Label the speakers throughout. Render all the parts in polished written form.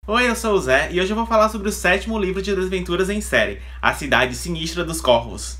Speaker 1: Oi, eu sou o Zé e hoje eu vou falar sobre o 7º livro de desventuras em série, A Cidade Sinistra dos Corvos.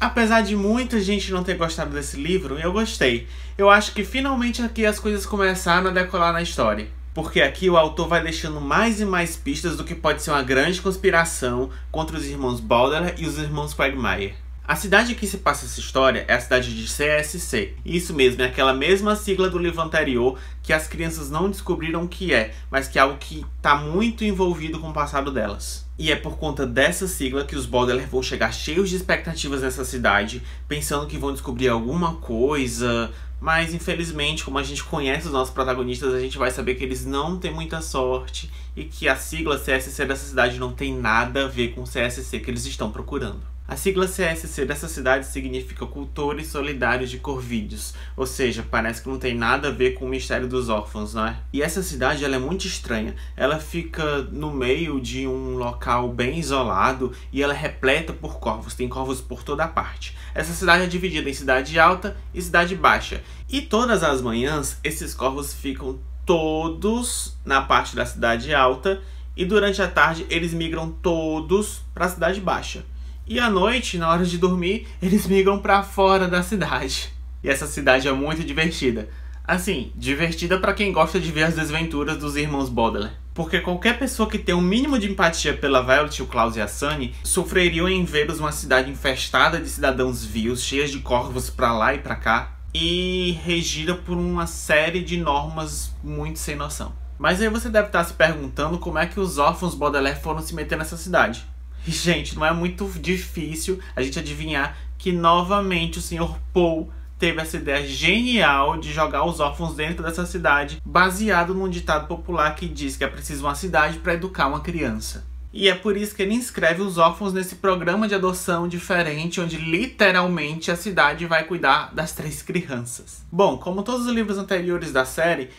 Speaker 1: Apesar de muita gente não ter gostado desse livro, eu gostei. Eu acho que finalmente aqui as coisas começaram a decolar na história. Porque aqui o autor vai deixando mais e mais pistas do que pode ser uma grande conspiração contra os irmãos Baudelaire e os irmãos Quagmire. A cidade que se passa essa história é a cidade de CSC. Isso mesmo, é aquela mesma sigla do livro anterior que as crianças não descobriram o que é, mas que é algo que está muito envolvido com o passado delas. E é por conta dessa sigla que os Baudelaire vão chegar cheios de expectativas nessa cidade, pensando que vão descobrir alguma coisa, mas infelizmente, como a gente conhece os nossos protagonistas, a gente vai saber que eles não têm muita sorte e que a sigla CSC dessa cidade não tem nada a ver com o CSC que eles estão procurando. A sigla CSC dessa cidade significa Cultores Solidários de Corvídeos, ou seja, parece que não tem nada a ver com o mistério dos órfãos, não é? E essa cidade ela é muito estranha, ela fica no meio de um local bem isolado e ela é repleta por corvos, tem corvos por toda parte. Essa cidade é dividida em cidade alta e cidade baixa, e todas as manhãs esses corvos ficam todos na parte da cidade alta e durante a tarde eles migram todos para a cidade baixa. E à noite, na hora de dormir, eles migram pra fora da cidade. E essa cidade é muito divertida. Assim, divertida pra quem gosta de ver as desventuras dos irmãos Baudelaire. Porque qualquer pessoa que tem um mínimo de empatia pela Violet, o Klaus e a Sunny sofreriam em vê-los uma cidade infestada de cidadãos vios, cheias de corvos pra lá e pra cá, e regida por uma série de normas muito sem noção. Mas aí você deve estar se perguntando como é que os órfãos Baudelaire foram se meter nessa cidade. E, gente, não é muito difícil a gente adivinhar que novamente o Sr. Poe teve essa ideia genial de jogar os órfãos dentro dessa cidade, baseado num ditado popular que diz que é preciso uma cidade para educar uma criança. E é por isso que ele inscreve os órfãos nesse programa de adoção diferente, onde literalmente a cidade vai cuidar das 3 crianças. Bom, como todos os livros anteriores da série,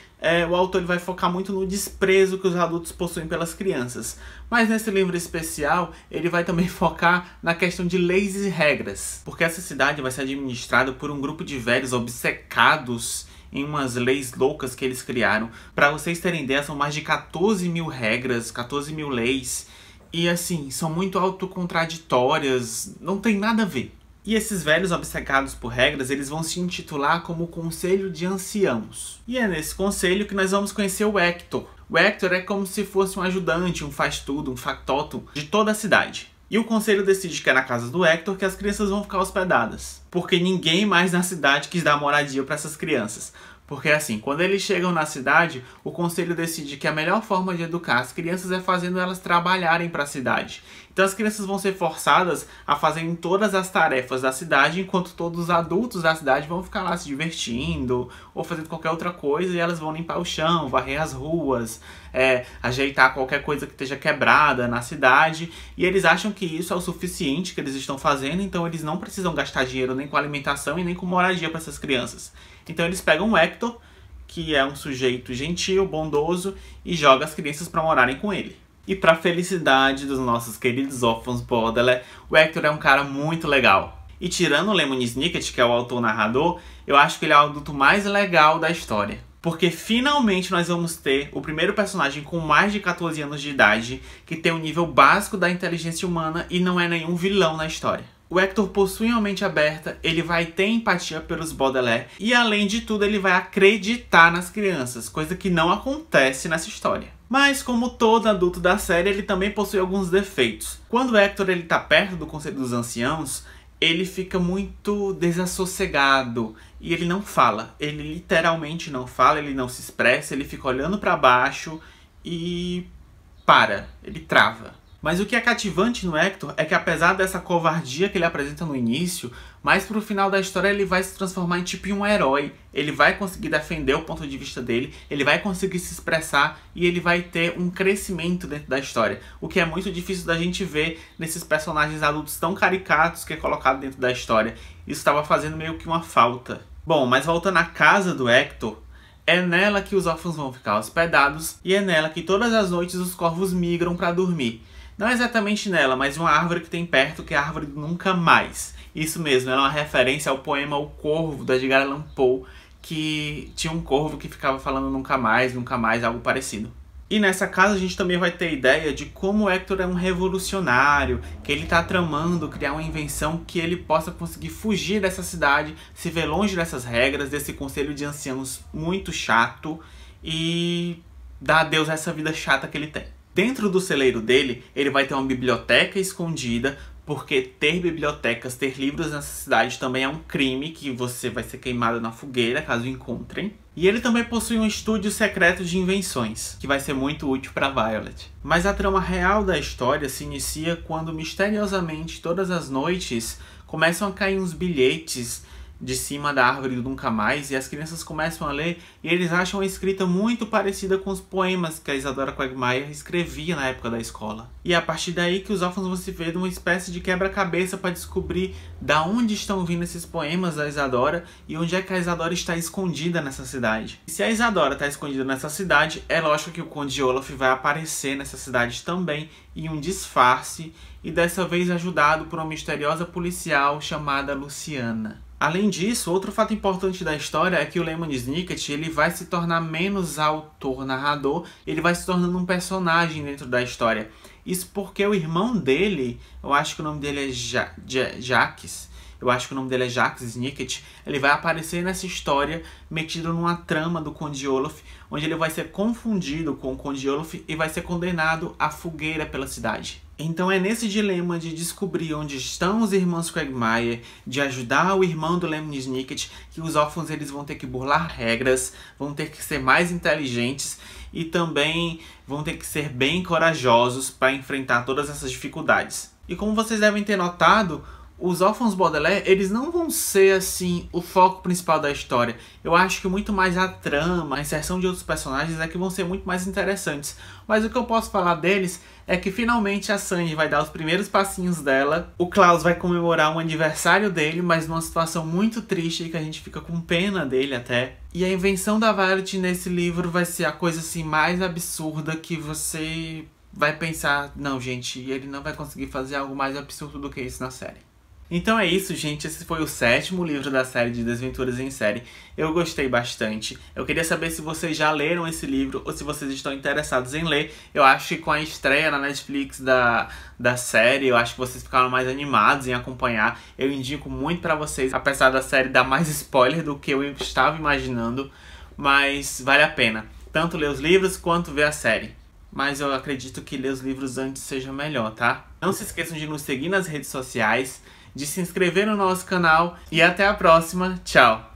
Speaker 1: o autor vai focar muito no desprezo que os adultos possuem pelas crianças. Mas nesse livro especial, ele vai também focar na questão de leis e regras. Porque essa cidade vai ser administrada por um grupo de velhos obcecados em umas leis loucas que eles criaram. Para vocês terem ideia, são mais de 14 mil regras, 14 mil leis. E assim, são muito autocontraditórias, não tem nada a ver. E esses velhos obcecados por regras, eles vão se intitular como o Conselho de Anciãos. E é nesse conselho que nós vamos conhecer o Hector. O Hector é como se fosse um ajudante, um faz-tudo, um factotum de toda a cidade. E o conselho decide que é na casa do Hector que as crianças vão ficar hospedadas. Porque ninguém mais na cidade quis dar moradia para essas crianças. Porque assim, quando eles chegam na cidade, o conselho decide que a melhor forma de educar as crianças é fazendo elas trabalharem para a cidade. Então as crianças vão ser forçadas a fazerem todas as tarefas da cidade, enquanto todos os adultos da cidade vão ficar lá se divertindo ou fazendo qualquer outra coisa, e elas vão limpar o chão, varrer as ruas, ajeitar qualquer coisa que esteja quebrada na cidade. E eles acham que isso é o suficiente que eles estão fazendo, então eles não precisam gastar dinheiro nem com alimentação e nem com moradia para essas crianças. Então eles pegam o Hector, que é um sujeito gentil, bondoso, e joga as crianças para morarem com ele. E para felicidade dos nossos queridos órfãos Baudelaire, o Hector é um cara muito legal. E tirando o Lemony Snicket, que é o autor-narrador, eu acho que ele é o adulto mais legal da história. Porque finalmente nós vamos ter o primeiro personagem com mais de 14 anos de idade, que tem um nível básico da inteligência humana e não é nenhum vilão na história. O Hector possui uma mente aberta, ele vai ter empatia pelos Baudelaire e, além de tudo, ele vai acreditar nas crianças, coisa que não acontece nessa história. Mas, como todo adulto da série, ele também possui alguns defeitos. Quando o Hector está perto do Conselho dos Anciãos, ele fica muito desassossegado e ele não fala. Ele literalmente não fala, ele não se expressa, ele fica olhando para baixo e ele trava. Mas o que é cativante no Hector é que, apesar dessa covardia que ele apresenta no início, mais pro final da história ele vai se transformar em tipo um herói. Ele vai conseguir defender o ponto de vista dele, ele vai conseguir se expressar e ele vai ter um crescimento dentro da história. O que é muito difícil da gente ver nesses personagens adultos tão caricatos que é colocado dentro da história. Isso estava fazendo meio que uma falta. Bom, mas voltando à casa do Hector, é nela que os órfãos vão ficar hospedados e é nela que todas as noites os corvos migram para dormir. Não exatamente nela, mas uma árvore que tem perto, que é a árvore do Nunca Mais. Isso mesmo, ela é uma referência ao poema O Corvo, da Edgar Allan Poe, que tinha um corvo que ficava falando nunca mais, algo parecido. E nessa casa a gente também vai ter ideia de como o Hector é um revolucionário, que ele tá tramando criar uma invenção que ele possa conseguir fugir dessa cidade, se ver longe dessas regras, desse conselho de anciãos muito chato e dar adeus a essa vida chata que ele tem. Dentro do celeiro dele, ele vai ter uma biblioteca escondida, porque ter bibliotecas, ter livros nessa cidade também é um crime, que você vai ser queimado na fogueira caso encontrem. E ele também possui um estúdio secreto de invenções, que vai ser muito útil para Violet. Mas a trama real da história se inicia quando misteriosamente, todas as noites, começam a cair uns bilhetes de cima da árvore do Nunca Mais, e as crianças começam a ler e eles acham a escrita muito parecida com os poemas que a Isadora Quagmire escrevia na época da escola. E é a partir daí que os órfãos vão se ver numa espécie de quebra-cabeça para descobrir da onde estão vindo esses poemas da Isadora e onde é que a Isadora está escondida nessa cidade. E se a Isadora está escondida nessa cidade, é lógico que o Conde Olaf vai aparecer nessa cidade também em um disfarce, e dessa vez ajudado por uma misteriosa policial chamada Luciana. Além disso, outro fato importante da história é que o Lemony Snicket ele vai se tornar menos autor-narrador, ele vai se tornando um personagem dentro da história. Isso porque o irmão dele, eu acho que o nome dele é Jacques, Snicket, ele vai aparecer nessa história metido numa trama do Conde Olaf, onde ele vai ser confundido com o Conde Olaf e vai ser condenado à fogueira pela cidade. Então é nesse dilema de descobrir onde estão os irmãos Quagmire, de ajudar o irmão do Lemony Snicket, que os órfãos eles vão ter que burlar regras, vão ter que ser mais inteligentes e também vão ter que ser bem corajosos para enfrentar todas essas dificuldades. E como vocês devem ter notado, os órfãos Baudelaire, eles não vão ser, assim, o foco principal da história. Eu acho que muito mais a trama, a inserção de outros personagens é que vão ser muito mais interessantes. Mas o que eu posso falar deles é que finalmente a Sandy vai dar os primeiros passinhos dela. O Klaus vai comemorar um aniversário dele, mas numa situação muito triste, que a gente fica com pena dele até. E a invenção da Violet nesse livro vai ser a coisa, assim, mais absurda que você vai pensar, não, gente, ele não vai conseguir fazer algo mais absurdo do que isso na série. Então é isso, gente. Esse foi o 7º livro da série de Desventuras em Série. Eu gostei bastante. Eu queria saber se vocês já leram esse livro ou se vocês estão interessados em ler. Eu acho que com a estreia na Netflix da série, eu acho que vocês ficaram mais animados em acompanhar. Eu indico muito pra vocês, apesar da série dar mais spoiler do que eu estava imaginando. Mas vale a pena, tanto ler os livros quanto ver a série. Mas eu acredito que ler os livros antes seja melhor, tá? Não se esqueçam de nos seguir nas redes sociais, de se inscrever no nosso canal e até a próxima. Tchau!